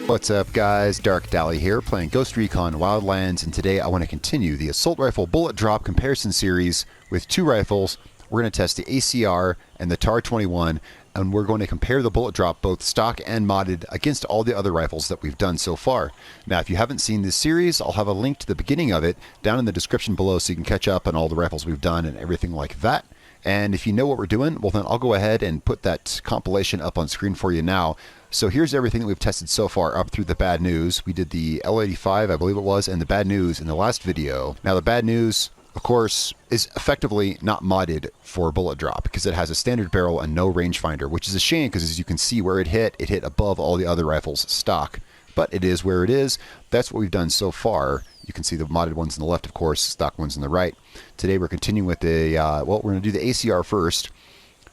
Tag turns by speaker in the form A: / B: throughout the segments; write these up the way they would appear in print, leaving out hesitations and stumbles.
A: What's up guys, Darkdally here, playing Ghost Recon Wildlands, and today I want to continue the Assault Rifle Bullet Drop Comparison Series with two rifles. We're going to test the ACR and the TAR-21, and we're going to compare the bullet drop, both stock and modded, against all the other rifles that we've done so far. Now, if you haven't seen this series, I'll have a link to the beginning of it down in the description below so you can catch up on all the rifles we've done and everything like that. And if you know what we're doing, well then I'll go ahead and put that compilation up on screen for you now. So here's everything that we've tested so far up through the bad news. We did the L85, I believe it was, and the bad news in the last video. Now the bad news, of course, is effectively not modded for bullet drop because it has a standard barrel and no rangefinder, which is a shame because as you can see where it hit above all the other rifles stock. But it is where it is. That's what we've done so far. You can see the modded ones on the left, of course, stock ones on the right. Today we're continuing with the, well, we're going to do the ACR first.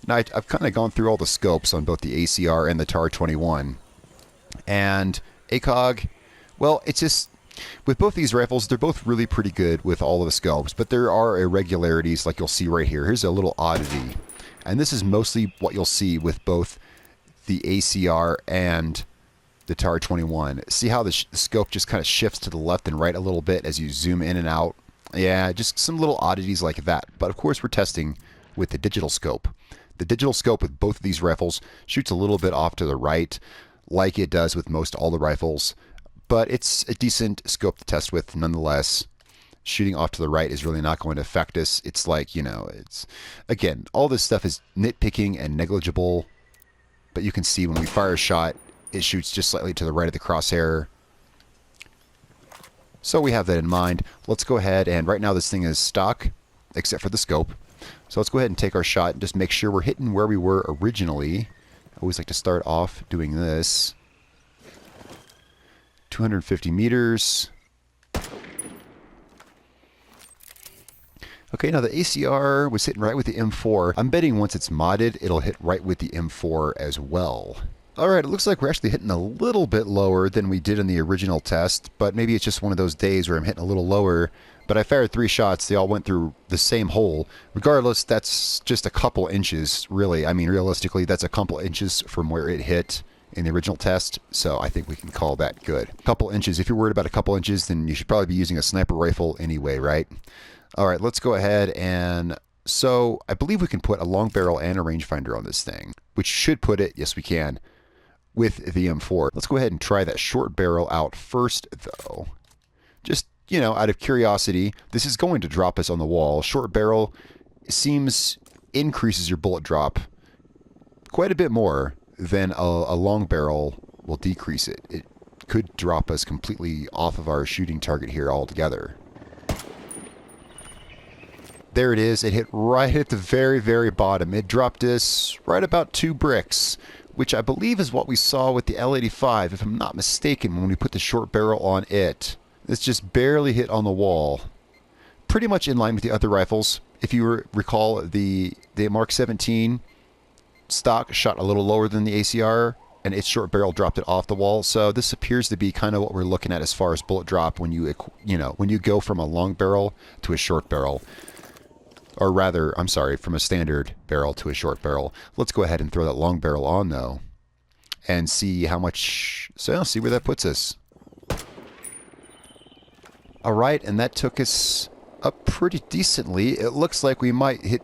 A: Now, I've kind of gone through all the scopes on both the ACR and the TAR-21. And ACOG, well, it's just, with both these rifles, they're both really pretty good with all of the scopes, but there are irregularities like you'll see right here. Here's a little oddity. And this is mostly what you'll see with both the ACR and the TAR-21. See how the scope just kind of shifts to the left and right a little bit as you zoom in and out? Yeah, just some little oddities like that. But of course we're testing with the digital scope. The digital scope with both of these rifles shoots a little bit off to the right, like it does with most all the rifles, but it's a decent scope to test with nonetheless. Shooting off to the right is really not going to affect us. It's like, you know, it's, again, all this stuff is nitpicking and negligible, but you can see when we fire a shot, it shoots just slightly to the right of the crosshair. So we have that in mind. Let's go ahead, and right now this thing is stock, except for the scope. So let's go ahead and take our shot and just make sure we're hitting where we were originally. I always like to start off doing this. 250 meters. Okay, now the ACR was hitting right with the M4. I'm betting once it's modded, it'll hit right with the M4 as well. Alright, it looks like we're actually hitting a little bit lower than we did in the original test, but maybe it's just one of those days where I'm hitting a little lower. But I fired 3 shots, they all went through the same hole. Regardless, that's just a couple inches, really. I mean, realistically, that's a couple inches from where it hit in the original test, so I think we can call that good. A couple inches. If you're worried about a couple inches, then you should probably be using a sniper rifle anyway, right? Alright, let's go ahead and... So, I believe we can put a long barrel and a rangefinder on this thing, which should put it, yes we can, with the M4. Let's go ahead and try that short barrel out first, though. Just, you know, out of curiosity, this is going to drop us on the wall. Short barrel seems increases your bullet drop quite a bit more than a long barrel will decrease it. It could drop us completely off of our shooting target here altogether. There it is. It hit right at the very, very bottom. It dropped us right about 2 bricks, which I believe is what we saw with the L85, if I'm not mistaken, when we put the short barrel on it. It's just barely hit on the wall. Pretty much in line with the other rifles. If you recall, the Mark 17 stock shot a little lower than the ACR, and its short barrel dropped it off the wall. So this appears to be kind of what we're looking at as far as bullet drop when you know, when you go from a long barrel to a short barrel. Or rather, I'm sorry, from a standard barrel to a short barrel. Let's go ahead and throw that long barrel on, though, and see how much... So I'll see where that puts us. Alright, and that took us up pretty decently. It looks like we might hit...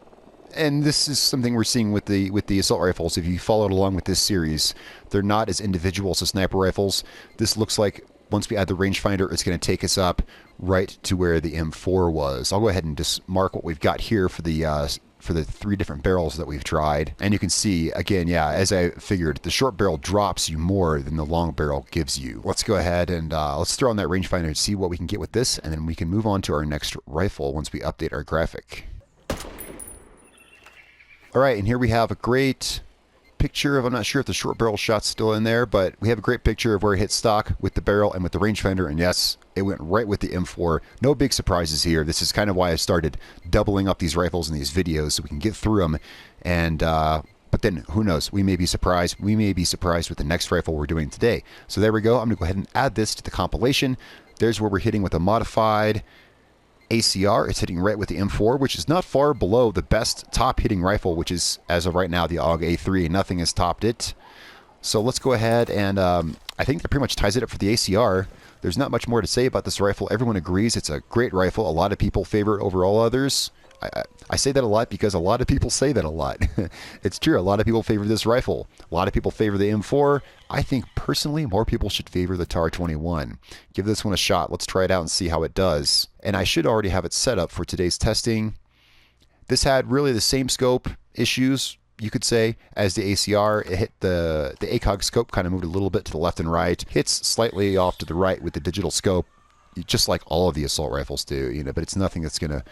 A: And this is something we're seeing with the assault rifles. If you followed along with this series, they're not as individual as the sniper rifles. This looks like once we add the rangefinder, it's going to take us up right to where the M4 was. I'll go ahead and just mark what we've got here for the 3 different barrels that we've tried. And you can see, again, yeah, as I figured, the short barrel drops you more than the long barrel gives you. Let's go ahead and let's throw on that rangefinder and see what we can get with this, and then we can move on to our next rifle once we update our graphic. Alright, and here we have a great picture of, I'm not sure if the short barrel shot's still in there, but we have a great picture of where it hit stock with the barrel and with the rangefinder, and yes, it went right with the M4. No big surprises here. This is kind of why I started doubling up these rifles in these videos so we can get through them, and but then who knows, we may be surprised. We may be surprised with the next rifle we're doing today. So there we go. I'm going to go ahead and add this to the compilation. There's where we're hitting with a modified ACR. It's hitting right with the M4, which is not far below the best top hitting rifle, which is, as of right now, the AUG A3. Nothing has topped it. So let's go ahead and I I think that pretty much ties it up for the ACR. There's not much more to say about this rifle. Everyone agrees it's a great rifle. A lot of people favor it over all others. I say that a lot because a lot of people say that a lot. It's true. A lot of people favor this rifle. A lot of people favor the M4. I think personally more people should favor the TAR-21. Give this one a shot. Let's try it out and see how it does. And I should already have it set up for today's testing. This had really the same scope issues, you could say, as the ACR. It hit the ACOG scope, kind of moved a little bit to the left and right. Hits slightly off to the right with the digital scope, just like all of the assault rifles do, you know, but it's nothing that's going to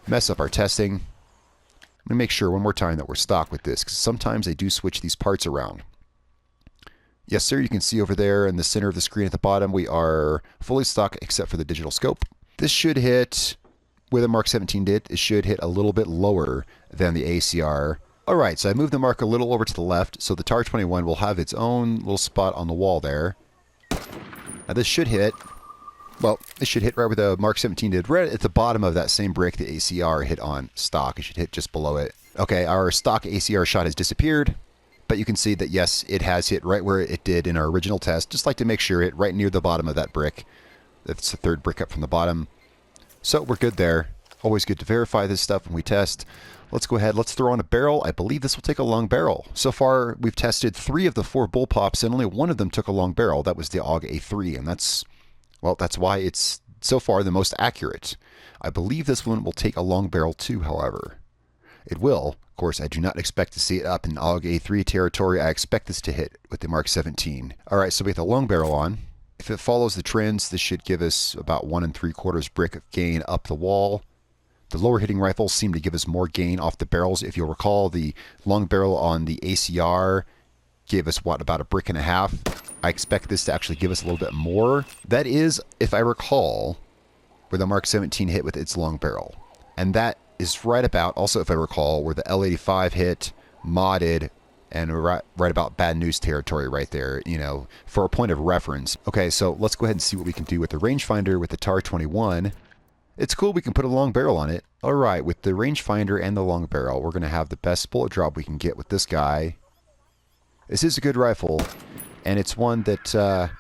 A: mess up our testing. I'm going to make sure one more time that we're stock with this, because sometimes they do switch these parts around. Yes, sir, you can see over there in the center of the screen at the bottom, we are fully stock except for the digital scope. This should hit, where the Mark 17 did, it should hit a little bit lower than the ACR. All right, so I moved the mark a little over to the left, so the TAR-21 will have its own little spot on the wall there. Now this should hit, well, it should hit right where the Mark 17 did, right at the bottom of that same brick the ACR hit on stock. It should hit just below it. Okay, our stock ACR shot has disappeared, but you can see that, yes, it has hit right where it did in our original test. Just like to make sure it right near the bottom of that brick. That's the third brick up from the bottom. So we're good there. Always good to verify this stuff when we test. Let's go ahead. Let's throw on a barrel. I believe this will take a long barrel. So far, we've tested 3 of the 4 bullpups, and only one of them took a long barrel. That was the AUG A3, and that's, well, that's why it's so far the most accurate. I believe this one will take a long barrel too, however. It will. Of course, I do not expect to see it up in AUG A3 territory. I expect this to hit with the Mark 17. All right, so we have the long barrel on. If it follows the trends, this should give us about 1 3/4 brick of gain up the wall. The lower hitting rifles seem to give us more gain off the barrels. If you'll recall, the long barrel on the ACR gave us, what, about 1.5 bricks? I expect this to actually give us a little bit more. That is, if I recall, where the Mark 17 hit with its long barrel. And that is right about, also if I recall, where the L85 hit, modded, and right about bad news territory right there, you know, for a point of reference. Okay, so let's go ahead and see what we can do with the rangefinder with the TAR-21. It's cool we can put a long barrel on it. All right, with the rangefinder and the long barrel, we're going to have the best bullet drop we can get with this guy. This is a good rifle, and it's one that,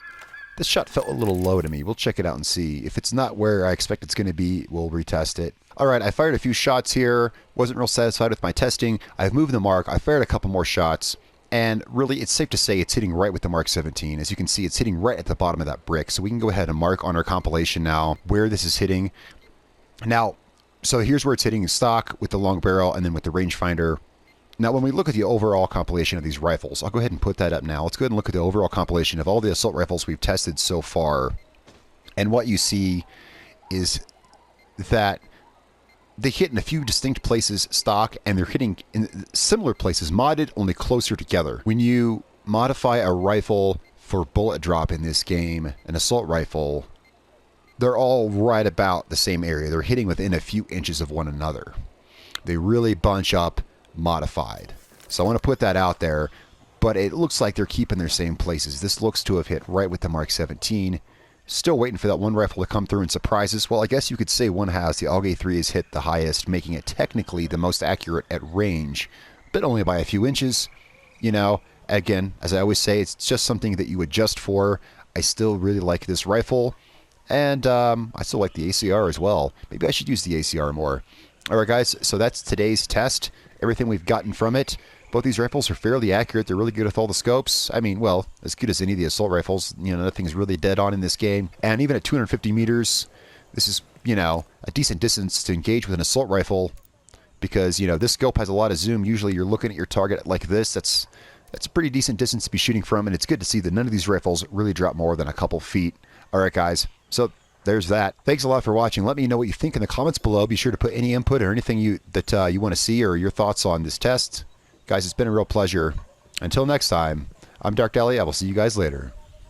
A: this shot felt a little low to me. We'll check it out and see. If it's not where I expect it's going to be, we'll retest it. All right, I fired a few shots here. Wasn't real satisfied with my testing. I've moved the mark. I fired a couple more shots. And really, it's safe to say it's hitting right with the Mark 17. As you can see, it's hitting right at the bottom of that brick. So we can go ahead and mark on our compilation now where this is hitting. Now, so here's where it's hitting stock with the long barrel and then with the rangefinder. Now, when we look at the overall compilation of these rifles, I'll go ahead and put that up now. Let's go ahead and look at the overall compilation of all the assault rifles we've tested so far. And what you see is that they hit in a few distinct places stock, and they're hitting in similar places modded, only closer together. When you modify a rifle for bullet drop in this game, an assault rifle, they're all right about the same area. They're hitting within a few inches of one another. They really bunch up modified. So I want to put that out there, but it looks like they're keeping their same places. This looks to have hit right with the Mark 17. Still waiting for that one rifle to come through and surprise us. Well, I guess you could say one has. The AUG A3 has hit the highest, making it technically the most accurate at range, but only by a few inches. You know, again, as I always say, it's just something that you adjust for. I still really like this rifle, and I still like the ACR as well. Maybe I should use the ACR more. All right, guys, so that's today's test. Everything we've gotten from it. Both these rifles are fairly accurate. They're really good with all the scopes. I mean, well, as good as any of the assault rifles. You know, nothing's really dead on in this game. And even at 250 meters, this is, you know, a decent distance to engage with an assault rifle, because, you know, this scope has a lot of zoom. Usually you're looking at your target like this. That's a pretty decent distance to be shooting from, and it's good to see that none of these rifles really drop more than a couple feet. All right, guys. So there's that. Thanks a lot for watching. Let me know what you think in the comments below. Be sure to put any input or anything you want to see, or your thoughts on this test. Guys, it's been a real pleasure. Until next time, I'm Darkdally. I will see you guys later.